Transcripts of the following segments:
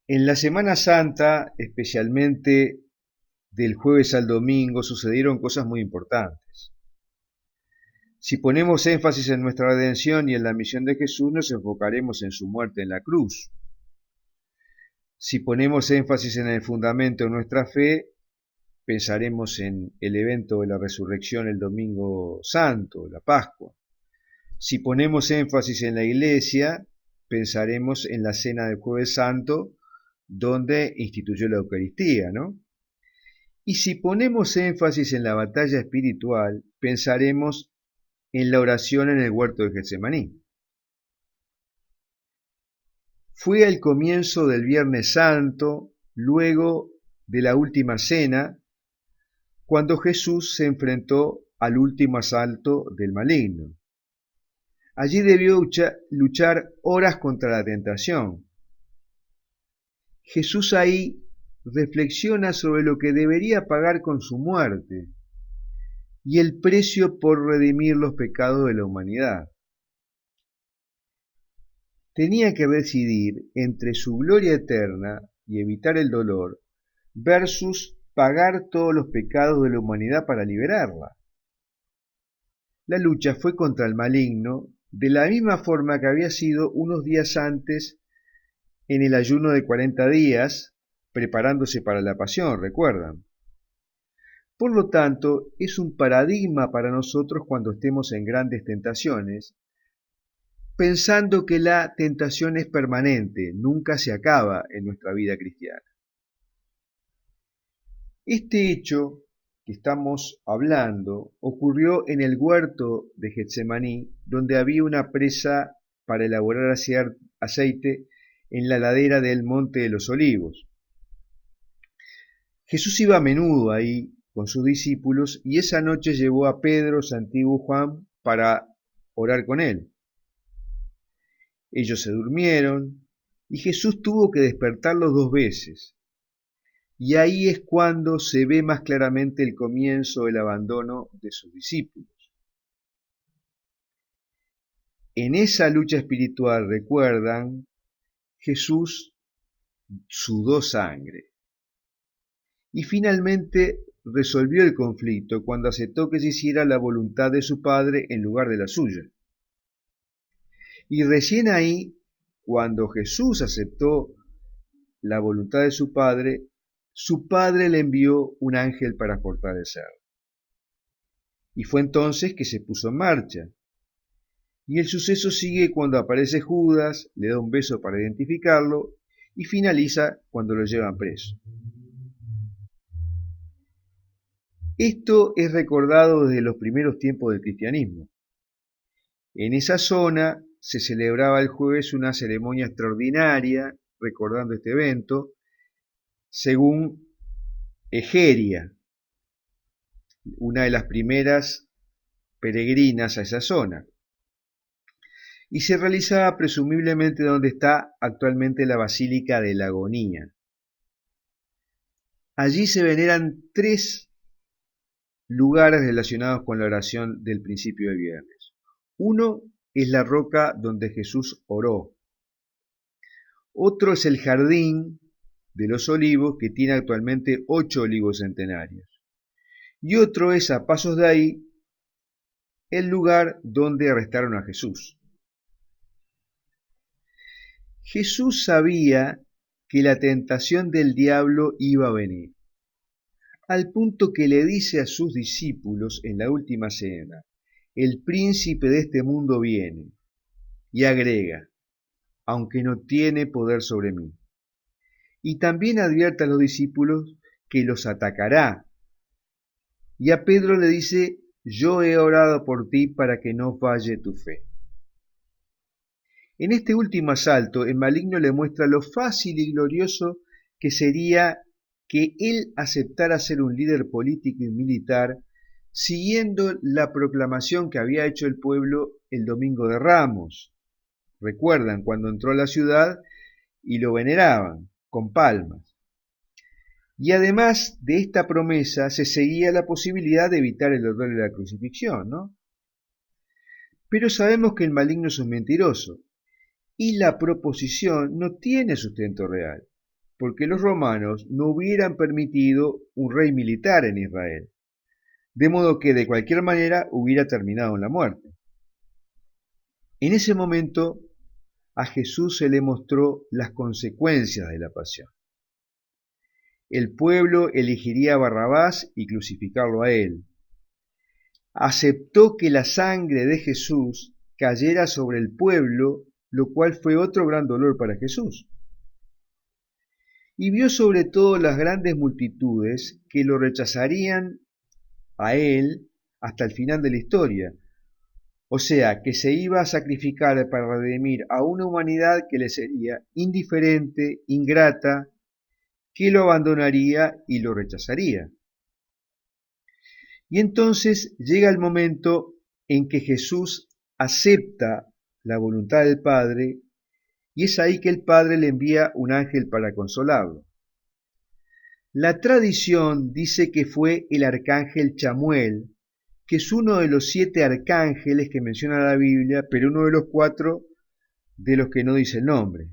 En la Semana Santa, especialmente del jueves al domingo, sucedieron cosas muy importantes. Si ponemos énfasis en nuestra redención y en la misión de Jesús, nos enfocaremos en su muerte en la cruz. Si ponemos énfasis en el fundamento de nuestra fe, pensaremos en el evento de la resurrección el domingo santo, la Pascua. Si ponemos énfasis en la iglesia, pensaremos en la cena del jueves santo, donde instituyó la Eucaristía, ¿no? Y si ponemos énfasis en la batalla espiritual, pensaremos en la oración en el huerto de Getsemaní. Fue el comienzo del Viernes Santo, luego de la última cena, cuando Jesús se enfrentó al último asalto del maligno. Allí debió luchar horas contra la tentación. Jesús ahí reflexiona sobre lo que debería pagar con su muerte y el precio por redimir los pecados de la humanidad. Tenía que decidir entre su gloria eterna y evitar el dolor versus pagar todos los pecados de la humanidad para liberarla. La lucha fue contra el maligno de la misma forma que había sido unos días antes en el ayuno de 40 días, preparándose para la pasión, ¿recuerdan? Por lo tanto, es un paradigma para nosotros cuando estemos en grandes tentaciones, pensando que la tentación es permanente, nunca se acaba en nuestra vida cristiana. Este hecho que estamos hablando ocurrió en el huerto de Getsemaní, donde había una presa para elaborar aceite en la ladera del Monte de los Olivos. Jesús iba a menudo ahí con sus discípulos y esa noche llevó a Pedro, Santiago y Juan para orar con él. Ellos se durmieron y Jesús tuvo que despertarlos 2 veces. Y ahí es cuando se ve más claramente el comienzo del abandono de sus discípulos. En esa lucha espiritual, recuerdan, Jesús sudó sangre. Y finalmente resolvió el conflicto cuando aceptó que se hiciera la voluntad de su Padre en lugar de la suya. Y recién ahí, cuando Jesús aceptó la voluntad de su Padre le envió un ángel para fortalecerlo. Y fue entonces que se puso en marcha. Y el suceso sigue cuando aparece Judas, le da un beso para identificarlo y finaliza cuando lo llevan preso. Esto es recordado desde los primeros tiempos del cristianismo. En esa zona se celebraba el jueves una ceremonia extraordinaria recordando este evento, según Egeria, una de las primeras peregrinas a esa zona, y se realizaba presumiblemente donde está actualmente la Basílica de la Agonía. Allí se veneran 3 lugares relacionados con la oración del principio de viernes. Uno es la roca donde Jesús oró. Otro es el jardín de los olivos, que tiene actualmente 8 olivos centenarios. Y otro es, a pasos de ahí, el lugar donde arrestaron a Jesús. Jesús sabía que la tentación del diablo iba a venir, al punto que le dice a sus discípulos en la última cena: el príncipe de este mundo viene, y agrega: aunque no tiene poder sobre mí. Y también advierte a los discípulos que los atacará. Y a Pedro le dice: yo he orado por ti para que no falle tu fe. En este último asalto, el maligno le muestra lo fácil y glorioso que sería que él aceptara ser un líder político y militar, siguiendo la proclamación que había hecho el pueblo el Domingo de Ramos. Recuerdan cuando entró a la ciudad y lo veneraban con palmas. Y además de esta promesa se seguía la posibilidad de evitar el dolor de la crucifixión, ¿no? Pero sabemos que el maligno es un mentiroso y la proposición no tiene sustento real. porque los romanos no hubieran permitido un rey militar en Israel, de modo que de cualquier manera hubiera terminado en la muerte. En ese momento a Jesús se le mostró las consecuencias de la pasión. El pueblo elegiría a Barrabás y crucificarlo a él. Aceptó que la sangre de Jesús cayera sobre el pueblo, lo cual fue otro gran dolor para Jesús. Y vio sobre todo las grandes multitudes que lo rechazarían a él hasta el final de la historia. O sea, que se iba a sacrificar para redimir a una humanidad que le sería indiferente, ingrata, que lo abandonaría y lo rechazaría. Y entonces llega el momento en que Jesús acepta la voluntad del Padre y es ahí que el Padre le envía un ángel para consolarlo. La tradición dice que fue el arcángel Chamuel, que es uno de los 7 arcángeles que menciona la Biblia, pero uno de los 4 de los que no dice el nombre.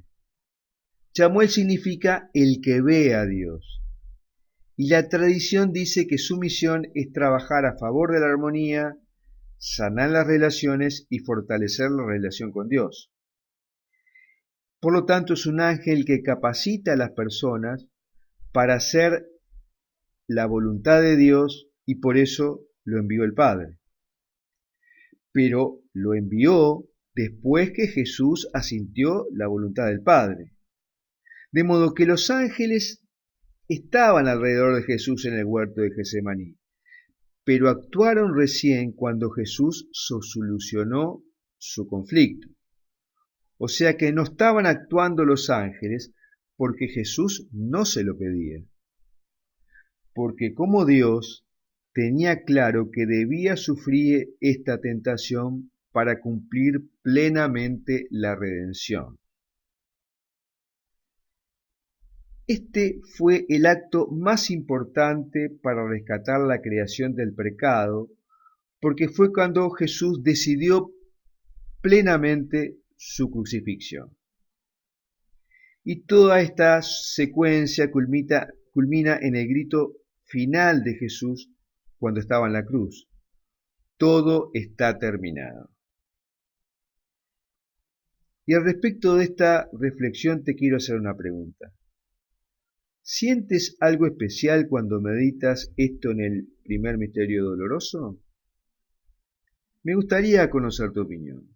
Chamuel significa el que ve a Dios. Y la tradición dice que su misión es trabajar a favor de la armonía, sanar las relaciones y fortalecer la relación con Dios. Por lo tanto, es un ángel que capacita a las personas para hacer la voluntad de Dios y por eso lo envió el Padre. Pero lo envió después que Jesús asintió la voluntad del Padre. De modo que los ángeles estaban alrededor de Jesús en el huerto de Getsemaní, pero actuaron recién cuando Jesús solucionó su conflicto. O sea que no estaban actuando los ángeles porque Jesús no se lo pedía. Porque como Dios tenía claro que debía sufrir esta tentación para cumplir plenamente la redención. Este fue el acto más importante para rescatar la creación del pecado, porque fue cuando Jesús decidió plenamente su crucifixión. Y toda esta secuencia culmina en el grito final de Jesús cuando estaba en la cruz. Todo está terminado. Y al respecto de esta reflexión te quiero hacer una pregunta. ¿Sientes algo especial cuando meditas esto en el primer misterio doloroso? Me gustaría conocer tu opinión.